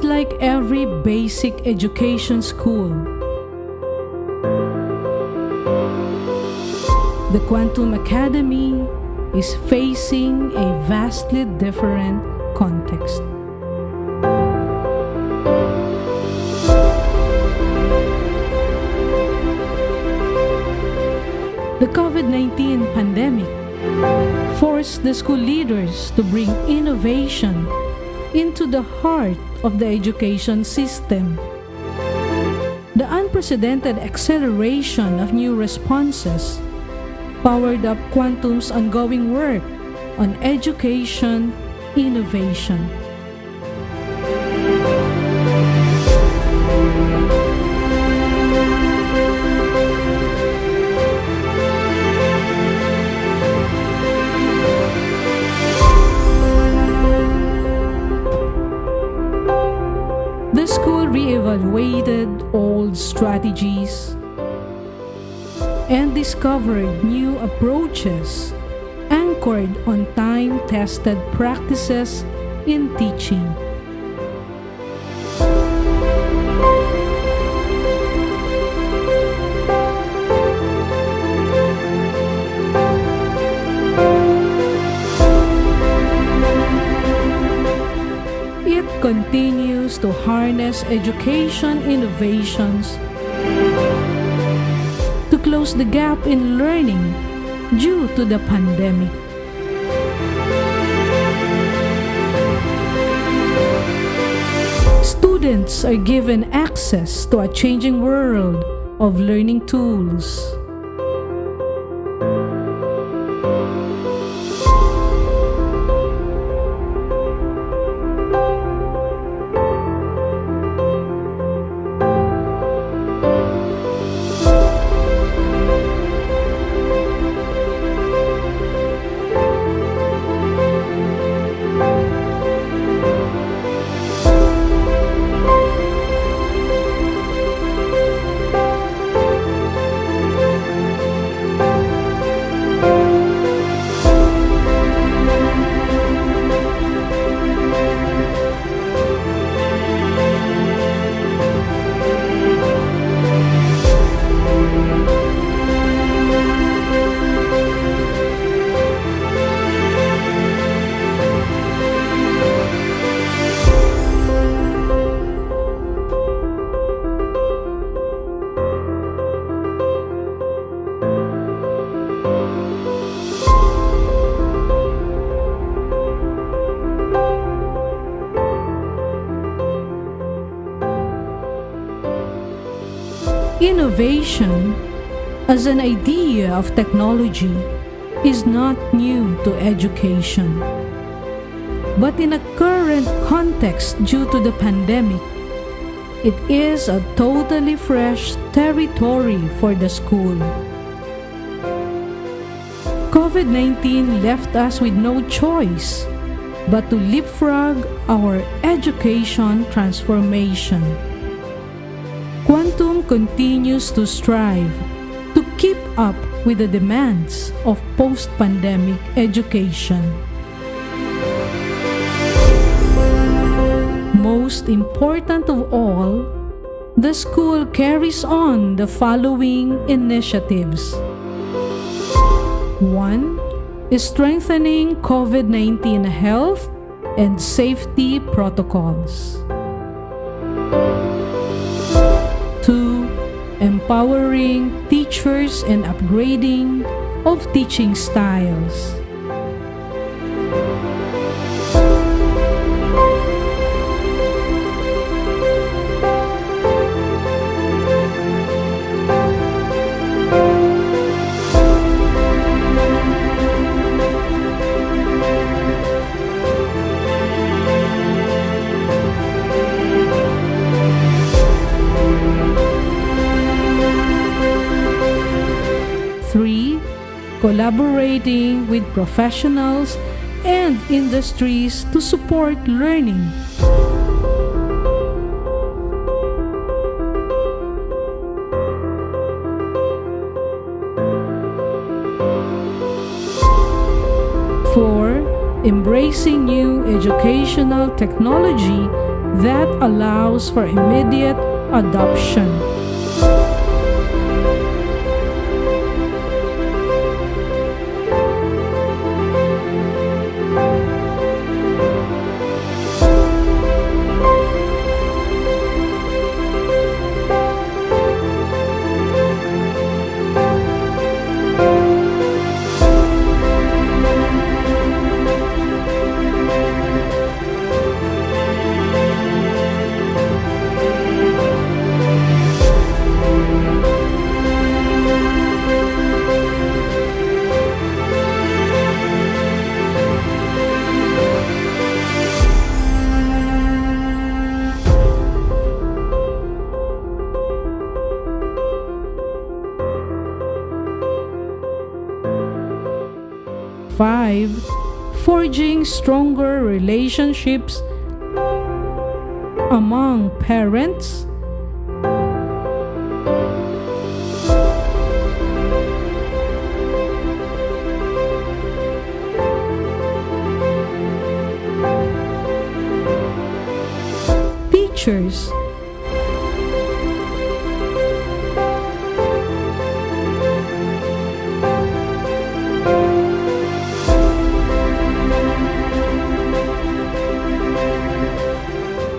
Just like every basic education school, the Quantum Academy is facing a vastly different context. The COVID-19 pandemic forced the school leaders to bring innovation into the heart of the education system. The unprecedented acceleration of new responses powered up Quantum's ongoing work on education innovation. The school re-evaluated old strategies and discovered new approaches anchored on time-tested practices in teaching. It continues to harness education innovations to close the gap in learning due to the pandemic. Students are given access to a changing world of learning tools. Innovation as an idea of technology is not new to education. But in a current context due to the pandemic, it is a totally fresh territory for the school. COVID-19 left us with no choice but to leapfrog our education transformation. Quantum continues to strive to keep up with the demands of post-pandemic education. Most important of all, the school carries on the following initiatives. 1. Strengthening COVID-19 health and safety protocols. 2. Empowering teachers and upgrading of teaching styles. 3. Collaborating with professionals and industries to support learning. 4. Embracing new educational technology that allows for immediate adoption. Five, forging stronger relationships among parents, teachers,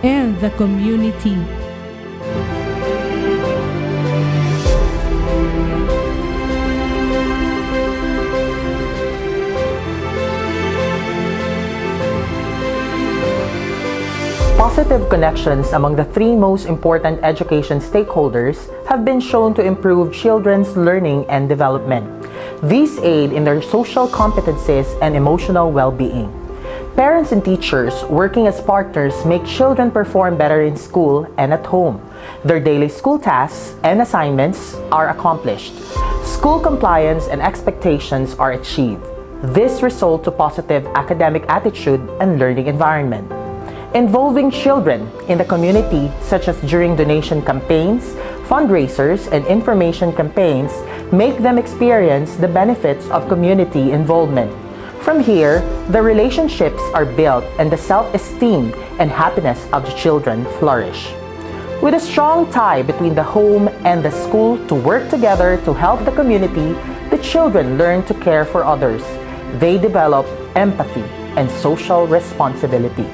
and the community. Positive connections among the three most important education stakeholders have been shown to improve children's learning and development. These aid in their social competencies and emotional well-being. Parents and teachers working as partners make children perform better in school and at home. Their daily school tasks and assignments are accomplished. School compliance and expectations are achieved. This results to positive academic attitude and learning environment. Involving children in the community, such as during donation campaigns, fundraisers, and information campaigns, make them experience the benefits of community involvement. From here, the relationships are built and the self-esteem and happiness of the children flourish. With a strong tie between the home and the school to work together to help the community, the children learn to care for others. They develop empathy and social responsibility.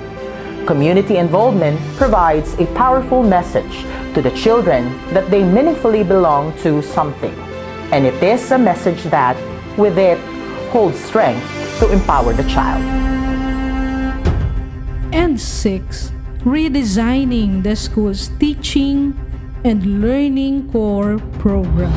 Community involvement provides a powerful message to the children that they meaningfully belong to something. And it is a message that, with it, holds strength to empower the child. And 6, redesigning the school's teaching and learning core program.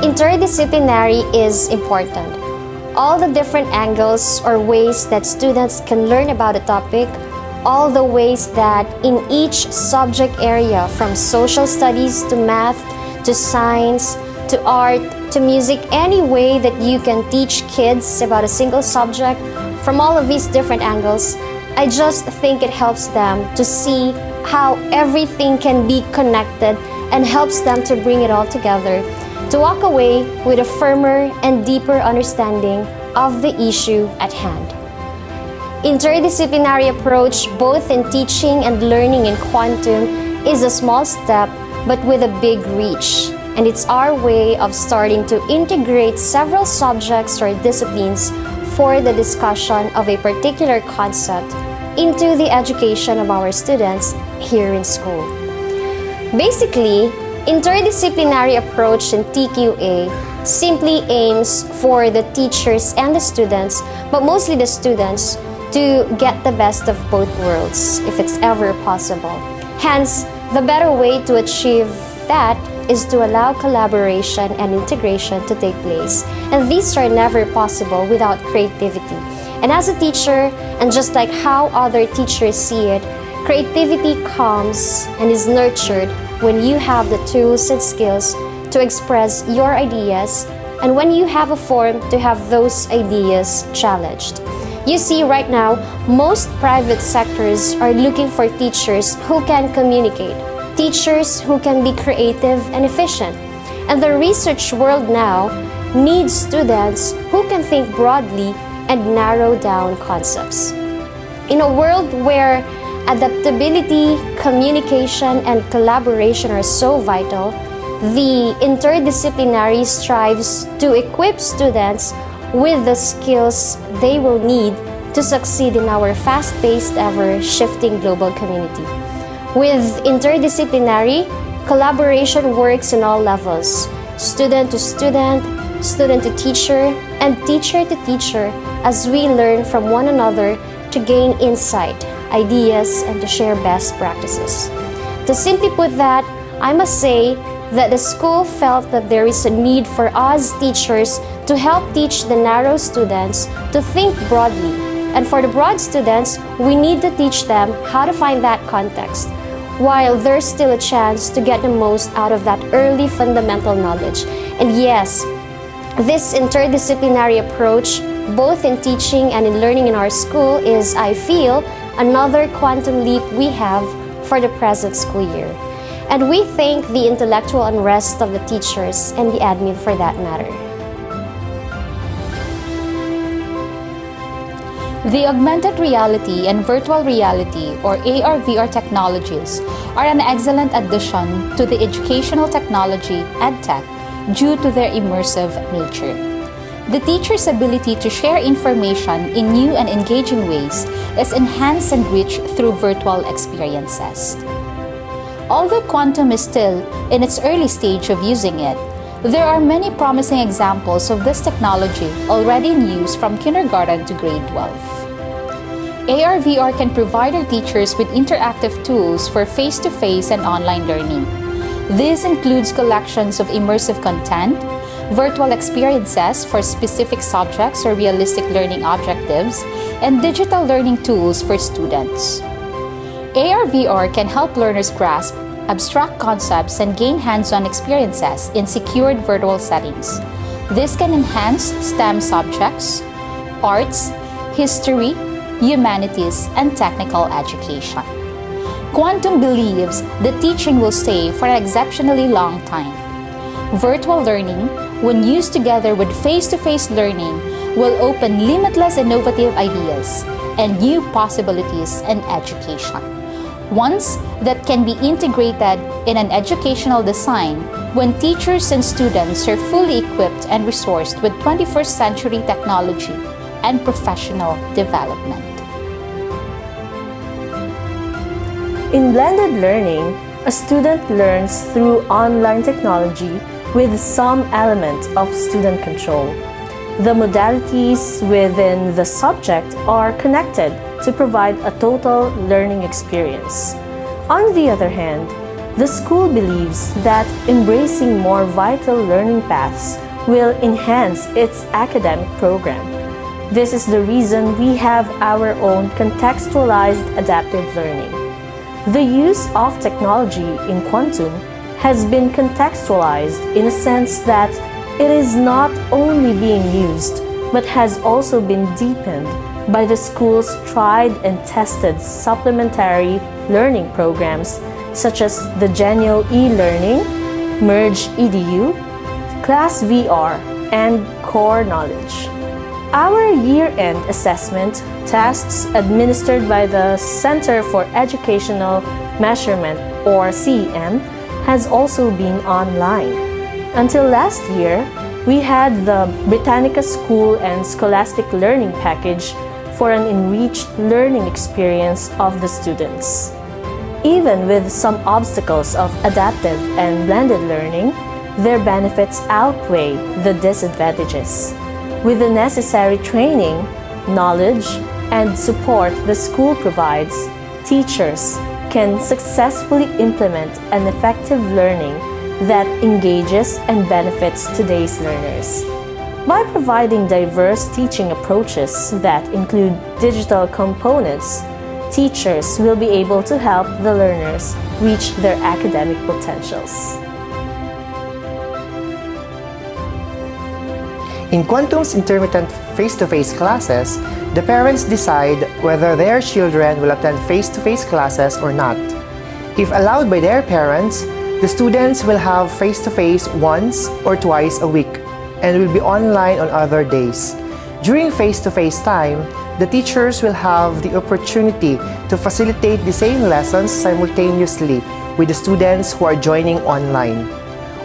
Interdisciplinary is important. All the different angles or ways that students can learn about a topic, all the ways that in each subject area, from social studies to math, to science, to art, to music, any way that you can teach kids about a single subject, from all of these different angles, I just think it helps them to see how everything can be connected and helps them to bring it all together, to walk away with a firmer and deeper understanding of the issue at hand. Interdisciplinary approach, both in teaching and learning in quantum, is a small step but with a big reach. And it's our way of starting to integrate several subjects or disciplines for the discussion of a particular concept into the education of our students here in school. Basically, interdisciplinary approach in TQA simply aims for the teachers and the students, but mostly the students, to get the best of both worlds if it's ever possible. Hence, the better way to achieve that is to allow collaboration and integration to take place. And these are never possible without creativity. And as a teacher, and just like how other teachers see it, creativity comes and is nurtured when you have the tools and skills to express your ideas and when you have a forum to have those ideas challenged. You see, right now, most private sectors are looking for teachers who can communicate, teachers who can be creative and efficient. And the research world now needs students who can think broadly and narrow down concepts. In a world where adaptability, communication, and collaboration are so vital, the interdisciplinary strives to equip students with the skills they will need to succeed in our fast-paced, ever-shifting global community. With interdisciplinary, collaboration works in all levels, student to student, student to teacher, and teacher to teacher, as we learn from one another to gain insight, ideas, and to share best practices. To simply put that, I must say that the school felt that there is a need for us teachers to help teach the narrow students to think broadly. And for the broad students, we need to teach them how to find that context, while there's still a chance to get the most out of that early fundamental knowledge. And yes, this interdisciplinary approach, both in teaching and in learning in our school, is, I feel, another quantum leap we have for the present school year. And we thank the intellectual unrest of the teachers and the admin for that matter. The augmented reality and virtual reality, or AR/VR technologies, are an excellent addition to the educational technology EdTech due to their immersive nature. The teacher's ability to share information in new and engaging ways is enhanced and enriched through virtual experiences. Although quantum is still in its early stage of using it, there are many promising examples of this technology already in use from kindergarten to grade 12. AR/VR can provide our teachers with interactive tools for face-to-face and online learning. This includes collections of immersive content, virtual experiences for specific subjects or realistic learning objectives, and digital learning tools for students. AR/VR can help learners grasp abstract concepts and gain hands-on experiences in secured virtual settings. This can enhance STEM subjects, arts, history, humanities, and technical education. Quantum believes that teaching will stay for an exceptionally long time. Virtual learning, when used together with face-to-face learning, will open limitless innovative ideas and new possibilities in education. Ones that can be integrated in an educational design when teachers and students are fully equipped and resourced with 21st century technology and professional development. In blended learning, a student learns through online technology with some element of student control. The modalities within the subject are connected to provide a total learning experience. On the other hand, the school believes that embracing more vital learning paths will enhance its academic program. This is the reason we have our own contextualized adaptive learning. The use of technology in quantum has been contextualized in a sense that it is not only being used, but has also been deepened by the school's tried and tested supplementary learning programs such as the Genio e-learning, Merge EDU, Class VR, and Core Knowledge. Our year-end assessment tests administered by the Center for Educational Measurement, or CEM, has also been online. Until last year, we had the Britannica School and Scholastic Learning Package for an enriched learning experience of the students. Even with some obstacles of adaptive and blended learning, their benefits outweigh the disadvantages. With the necessary training, knowledge, and support the school provides, teachers can successfully implement an effective learning that engages and benefits today's learners. By providing diverse teaching approaches that include digital components, teachers will be able to help the learners reach their academic potentials. In Quantum's intermittent face-to-face classes, the parents decide whether their children will attend face-to-face classes or not. If allowed by their parents, the students will have face-to-face once or twice a week and will be online on other days. During face-to-face time, the teachers will have the opportunity to facilitate the same lessons simultaneously with the students who are joining online.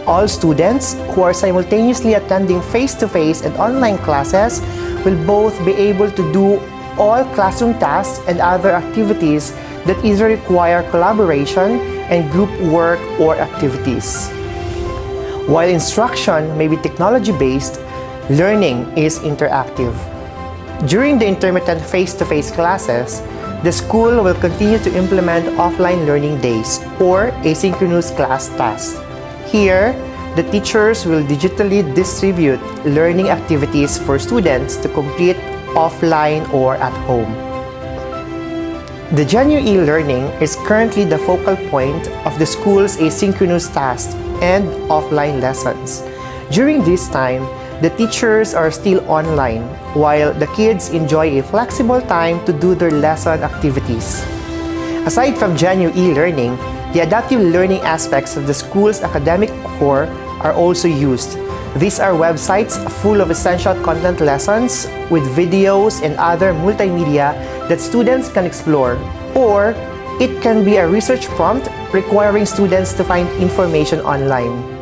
All students who are simultaneously attending face-to-face and online classes will both be able to do all classroom tasks and other activities that either require collaboration and group work or activities. While instruction may be technology-based, learning is interactive. During the intermittent face-to-face classes, the school will continue to implement offline learning days or asynchronous class tasks. Here, the teachers will digitally distribute learning activities for students to complete offline or at home. The Genuine e-learning is currently the focal point of the school's asynchronous tasks and offline lessons. During this time, the teachers are still online, while the kids enjoy a flexible time to do their lesson activities. Aside from Genuine e-learning, the adaptive learning aspects of the school's academic core are also used. These are websites full of essential content lessons with videos and other multimedia that students can explore, or it can be a research prompt requiring students to find information online.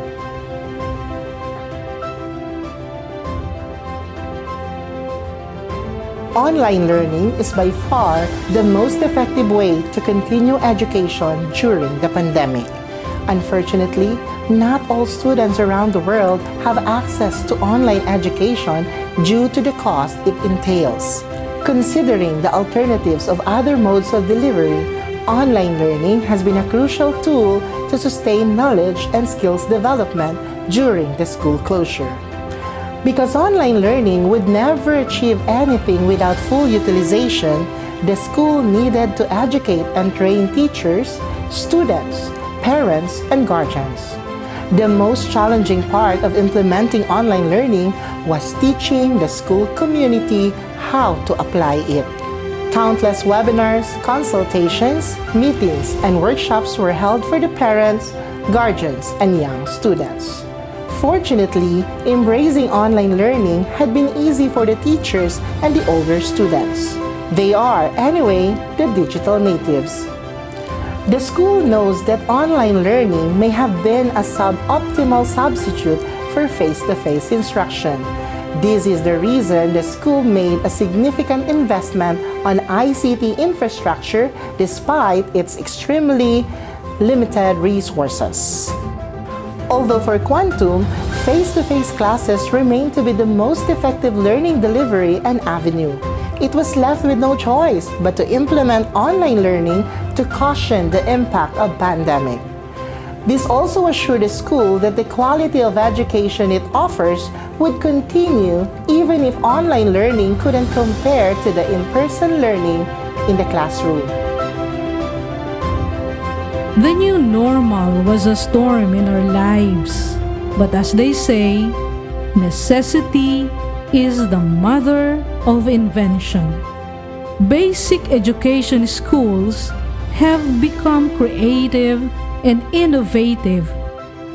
Online learning is by far the most effective way to continue education during the pandemic. Unfortunately, not all students around the world have access to online education due to the cost it entails. Considering the alternatives of other modes of delivery, online learning has been a crucial tool to sustain knowledge and skills development during the school closure. Because online learning would never achieve anything without full utilization, the school needed to educate and train teachers, students, parents, and guardians. The most challenging part of implementing online learning was teaching the school community how to apply it. Countless webinars, consultations, meetings, and workshops were held for the parents, guardians, and young students. Fortunately, embracing online learning had been easy for the teachers and the older students. They are, anyway, the digital natives. The school knows that online learning may have been a suboptimal substitute for face-to-face instruction. This is the reason the school made a significant investment on ICT infrastructure despite its extremely limited resources. Although for Quantum, face-to-face classes remain to be the most effective learning delivery and avenue, it was left with no choice but to implement online learning to cushion the impact of pandemic. This also assured the school that the quality of education it offers would continue even if online learning couldn't compare to the in-person learning in the classroom. The new normal was a storm in our lives, but as they say, necessity is the mother of invention. Basic education schools have become creative and innovative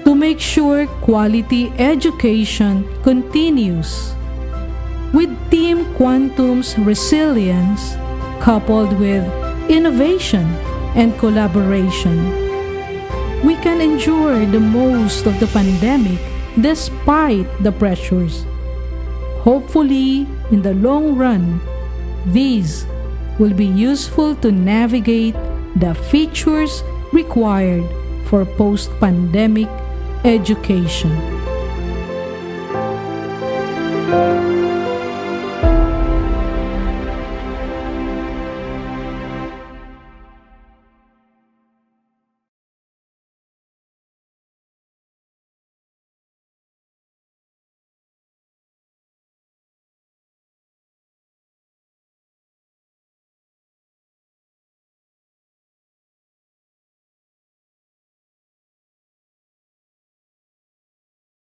to make sure quality education continues. With Team Quantum's resilience, coupled with innovation and collaboration, we can endure the most of the pandemic despite the pressures. Hopefully, in the long run, these will be useful to navigate the features required for post-pandemic education.